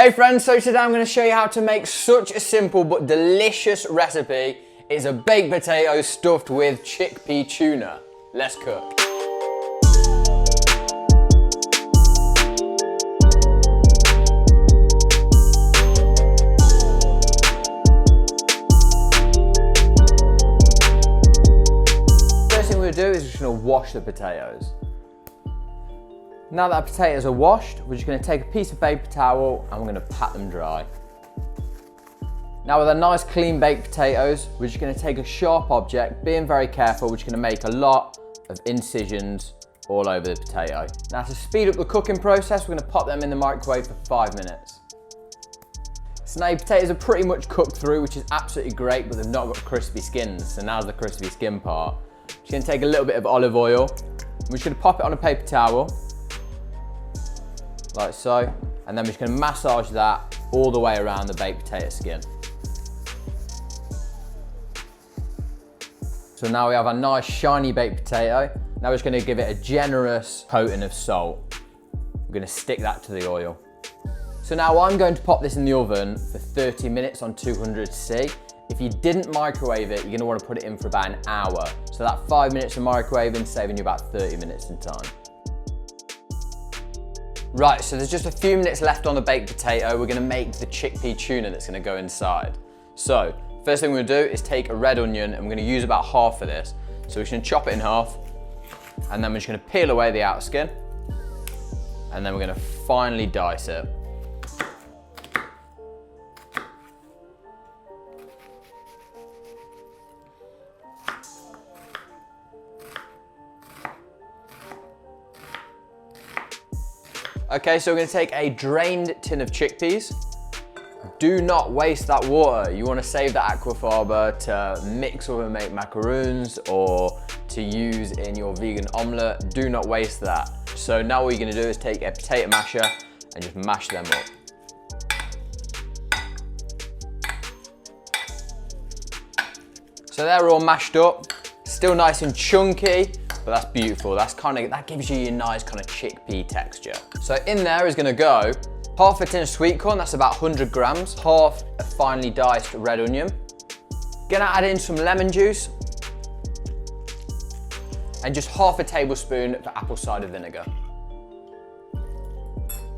Hey friends, so today I'm going to show you how to make such a simple but delicious recipe. It's a baked potato stuffed with chickpea tuna. Let's cook. First thing we're going to do is we're just going to wash the potatoes. Now that our potatoes are washed, we're just going to take a piece of paper towel and we're going to pat them dry. Now with our nice clean baked potatoes, we're just going to take a sharp object, being very careful, we're just going to make a lot of incisions all over the potato. Now to speed up the cooking process, we're going to pop them in the microwave for 5 minutes. So now your potatoes are pretty much cooked through, which is absolutely great, but they've not got crispy skins. So now's the crispy skin part. Just going to take a little bit of olive oil. We're just going to pop it on a paper towel. Like so, and then we're just going to massage that all the way around the baked potato skin. So now we have a nice shiny baked potato. Now we're just going to give it a generous coating of salt. We're going to stick that to the oil. So now I'm going to pop this in the oven for 30 minutes on 200°C. If you didn't microwave it, you're going to want to put it in for about an hour. So that 5 minutes of microwaving, saving you about 30 minutes in time. Right, so there's just a few minutes left on the baked potato. We're gonna make the chickpea tuna that's gonna go inside. So, first thing we're gonna do is take a red onion and we're gonna use about half of this. So we're just gonna chop it in half and then we're just gonna peel away the outer skin and then we're gonna finely dice it. Okay, so we're going to take a drained tin of chickpeas. Do not waste that water. You want to save that aquafaba to mix with and make macaroons or to use in your vegan omelette. Do not waste that. So now what you're going to do is take a potato masher and just mash them up. So they're all mashed up, still nice and chunky. But that's beautiful. That gives you your nice kind of chickpea texture. So in there is gonna go half a tin of sweet corn, that's about 100 grams, half a finely diced red onion. Gonna add in some lemon juice and just half a tablespoon of apple cider vinegar.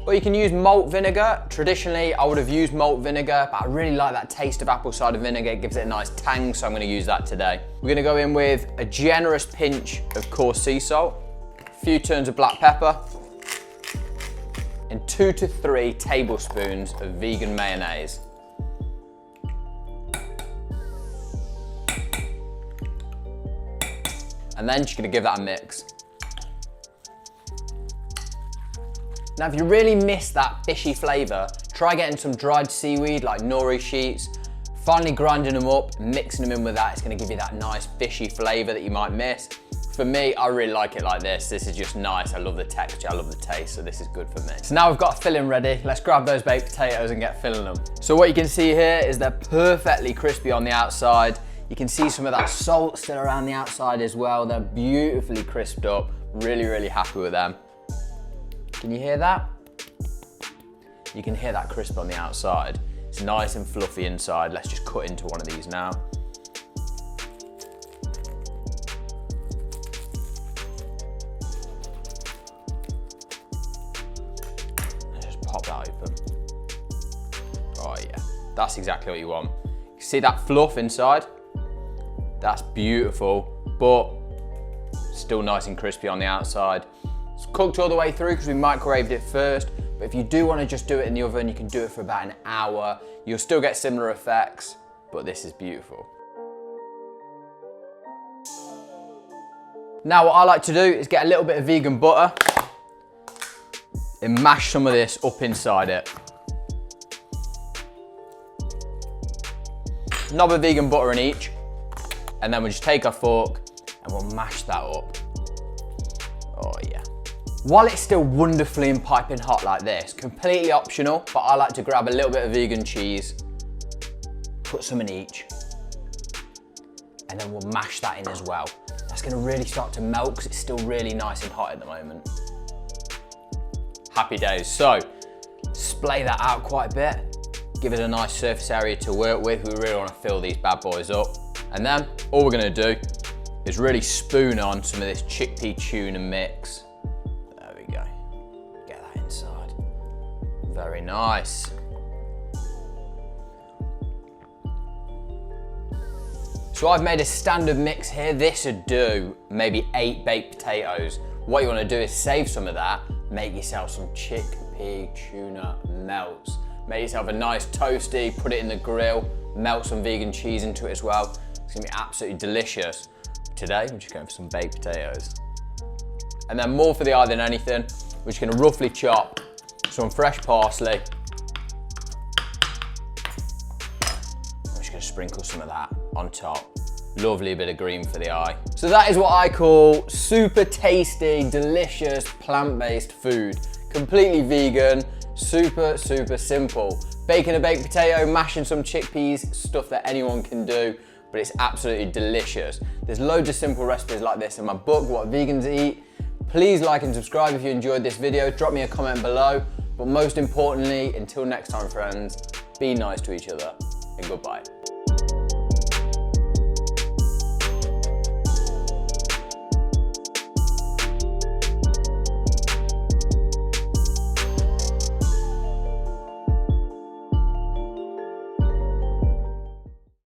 Or you can use malt vinegar. Traditionally, I would have used malt vinegar, but I really like that taste of apple cider vinegar. It gives it a nice tang, so I'm gonna use that today. We're gonna go in with a generous pinch of coarse sea salt, a few turns of black pepper, and 2 to 3 tablespoons of vegan mayonnaise. And then just gonna give that a mix. Now, if you really miss that fishy flavour, try getting some dried seaweed like nori sheets, finally grinding them up, mixing them in with that. It's gonna give you that nice fishy flavour that you might miss. For me, I really like it like this. This is just nice. I love the texture, I love the taste, so this is good for me. So now we've got a filling ready. Let's grab those baked potatoes and get filling them. So what you can see here is they're perfectly crispy on the outside. You can see some of that salt still around the outside as well. They're beautifully crisped up. Really, really happy with them. Can you hear that? You can hear that crisp on the outside. It's nice and fluffy inside. Let's just cut into one of these now. Let's just pop that open. Oh yeah, that's exactly what you want. You see that fluff inside? That's beautiful, but still nice and crispy on the outside. It's cooked all the way through because we microwaved it first, but if you do want to just do it in the oven, you can do it for about an hour. You'll still get similar effects, but this is beautiful. Now what I like to do is get a little bit of vegan butter and mash some of this up inside it. Knob of vegan butter in each, and then we'll just take our fork and we'll mash that up. Oh yeah. While it's still wonderfully and piping hot like this, completely optional, but I like to grab a little bit of vegan cheese, put some in each, and then we'll mash that in as well. That's gonna really start to melt because it's still really nice and hot at the moment. Happy days. So splay that out quite a bit, give it a nice surface area to work with. We really want to fill these bad boys up. And then all we're going to do is really spoon on some of this chickpea tuna mix. There we go. Get that inside. Very nice. So I've made a standard mix here. This would do maybe 8 baked potatoes. What you want to do is save some of that, make yourself some chickpea tuna melts. Make yourself a nice toasty, put it in the grill, melt some vegan cheese into it as well. It's gonna be absolutely delicious. Today, I'm just going for some baked potatoes. And then more for the eye than anything, we're just gonna roughly chop some fresh parsley. I'm just gonna sprinkle some of that on top. Lovely bit of green for the eye. So that is what I call super tasty, delicious, plant-based food. Completely vegan, super, super simple. Baking a baked potato, mashing some chickpeas, stuff that anyone can do, but it's absolutely delicious. There's loads of simple recipes like this in my book, What Vegans Eat. Please like and subscribe if you enjoyed this video. Drop me a comment below. But most importantly, until next time, friends, be nice to each other and goodbye.